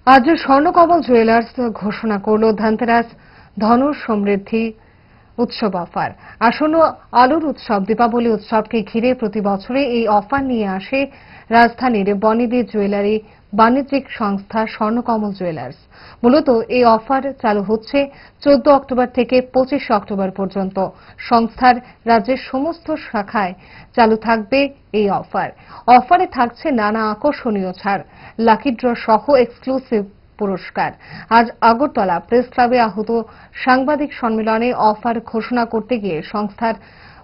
আজ স্বর্ণকমল জুয়েলার্স ঘোষণা করল ধনতেরাস ধন সমৃদ্ধি উৎসব অফার। আসন্ন আলোর উৎসব দীপাবলি উৎসবকে ঘিরে প্রতি বছরে এই অফার নিয়ে আসে রাজধানীর বনিদি জুয়েলারি বাণিজ্যিক সংস্থা স্বর্ণকমল জুয়েলার্স। মূলত এই অফার চালু হচ্ছে 14 অক্টোবর থেকে 25 অক্টোবর পর্যন্ত। সংস্থার রাজ্যের সমস্ত শাখায় চালু থাকবে এই অফার। অফারে থাকছে নানা আকর্ষণীয় ছাড়, লাকি ড্র সহ এক্সক্লুসিভ পুরস্কার। আজ আগরতলা প্রেস ক্লাবে আহত সাংবাদিক সম্মেলনে অফার ঘোষণা করতে গিয়ে সংস্থার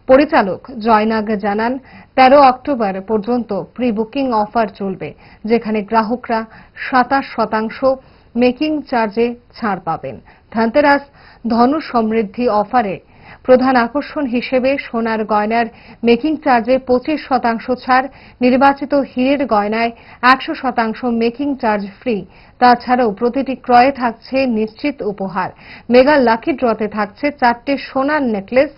পরিচালক জয়নাগ জানান, 13 অক্টোবর পর্যন্ত প্রি বুকিং অফার চলবে, যেখানে গ্রাহকরা 27% মেকিং চার্জে ছাড় পাবেন। ধনতেরাস ধন সমৃদ্ধি অফারে প্রধান আকর্ষণ হিসেবে সোনার গয়নার মেকিং চার্জে 25% ছাড়, নির্বাচিত হীরের গয়নায় 100% মেকিং চার্জ ফ্রি। তাছাড়াও প্রতিটি ক্রয়ে থাকছে নিশ্চিত উপহার। মেগা লাকি ড্রতে থাকছে 4টি সোনার নেকলেস,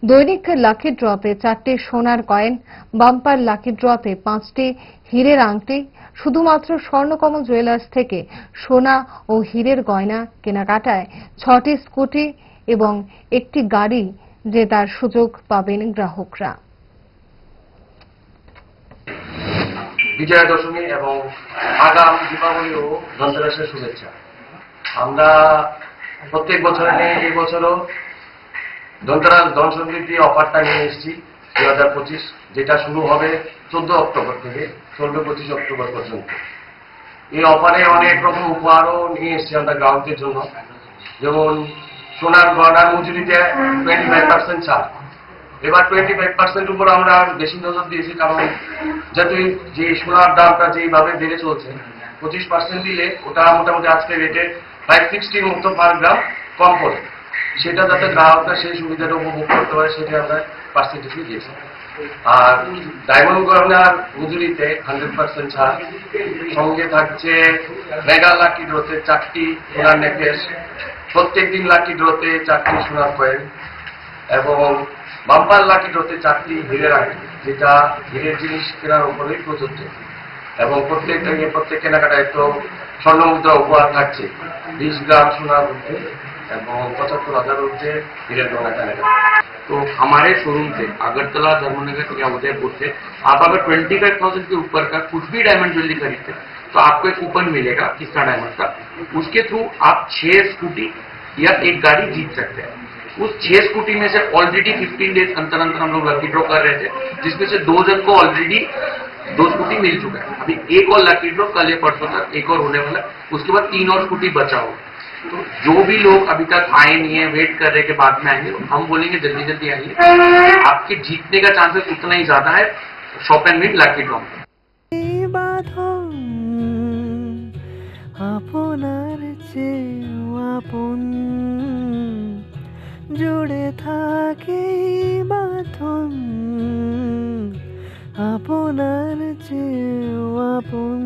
দৈনিক লাকি ড্রতে 4টি সোনার কয়েন, বাম্পার লাকি ড্রতে 5টি হীরের আংটি। শুধুমাত্র স্বর্ণকমল জুয়েলার্স থেকে সোনা ও হীরের গয়না কেনাকাটায় 6টি স্কুটি এবং একটি গাড়ি জেতার সুযোগ পাবেন গ্রাহকরা। বিজয়া দশমী এবং আগাম দীপাবলি ও ধনতেরাসের শুভেচ্ছা। আমরা প্রত্যেক বছর নিয়ে এই বছরও ধনতেরাস ধন সমৃদ্ধি অফারটা নিয়ে এসেছি 2025, যেটা শুরু হবে 14 অক্টোবর থেকে চলবে 25 অক্টোবর পর্যন্ত। এই অফারে অনেক রকম উপহারও নিয়ে এসেছি আমরা গ্রাহকদের জন্য, যেমন সোনার গয়নার মজুরিতে 25% ছাড়। এবার 25% উপর আমরা বেশি নজর দিয়েছি, কারণ যাতে যে সোনার দামটা যেভাবে বেড়ে চলছে, 25% দিলে ওটা মোটামুটি আজকে রেটে 560 মতো পার গ্রাম কম পড়ে। সেটা যাতে গ্রাহকরা সেই সুবিধাটা উপভোগ করতে পারে, সেটা আমরা পার্সেন্টেজে দিয়েছি। আর ডায়মন্ড গয়নার মজুরিতে 100% ছাড়, সঙ্গে থাকছে মেগা লাকি ড্রতে 4টি সোনার নেকলেস, প্রত্যেক দিন লাকি ড্রতে 4টি সোনার কয়েন এবং বাম্পার লাকি ড্রতে 4টি হীরের আংটি, যেটা হীরের জিনিস কেনার উপরেই প্রযোজ্য। এবং প্রত্যেক কেনাকাটায় তো স্বর্ণ মুদ্রা উপহার থাকছে 20 গ্রাম সোনার মধ্যে এবং 75,000 মধ্যে হীরের গয়না কেনাকাটা। तो हमारे शोरूम से अगरतला धर्मनगर या उदयपुर से आप अगर 25,000 के ऊपर का कुछ भी डायमंड ज्वेलरी खरीदते हैं तो आपको एक कूपन मिलेगा किस्सा डायमंड का। उसके थ्रू आप 6 स्कूटी या एक गाड़ी जीत सकते हैं। उस 6 स्कूटी में से ऑलरेडी 15 डेज अंतर अंतर हम लोग लकी ड्रॉ कर रहे थे, जिसमें से 2 जन को ऑलरेडी 2 स्कूटी मिल चुका है। अभी एक और लकी ड्रॉ कल या परसों तक एक और होने वाला, उसके बाद 3 और स्कूटी बचा होगा। तो जो भी लोग अभी तक आए नहीं है, वेट कर रहे के बाद में आएंगे, हम बोलेंगे जल्दी जल्दी आइए, आपके जीतने का चांसेस उतना ही ज्यादा है shop and win lucky draw में। আপনার চেয়েও আপন জুড়ে থাকে বাঁধন, আপনার চেয়েও আপন,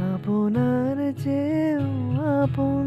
আপনার চেয়েও আপন।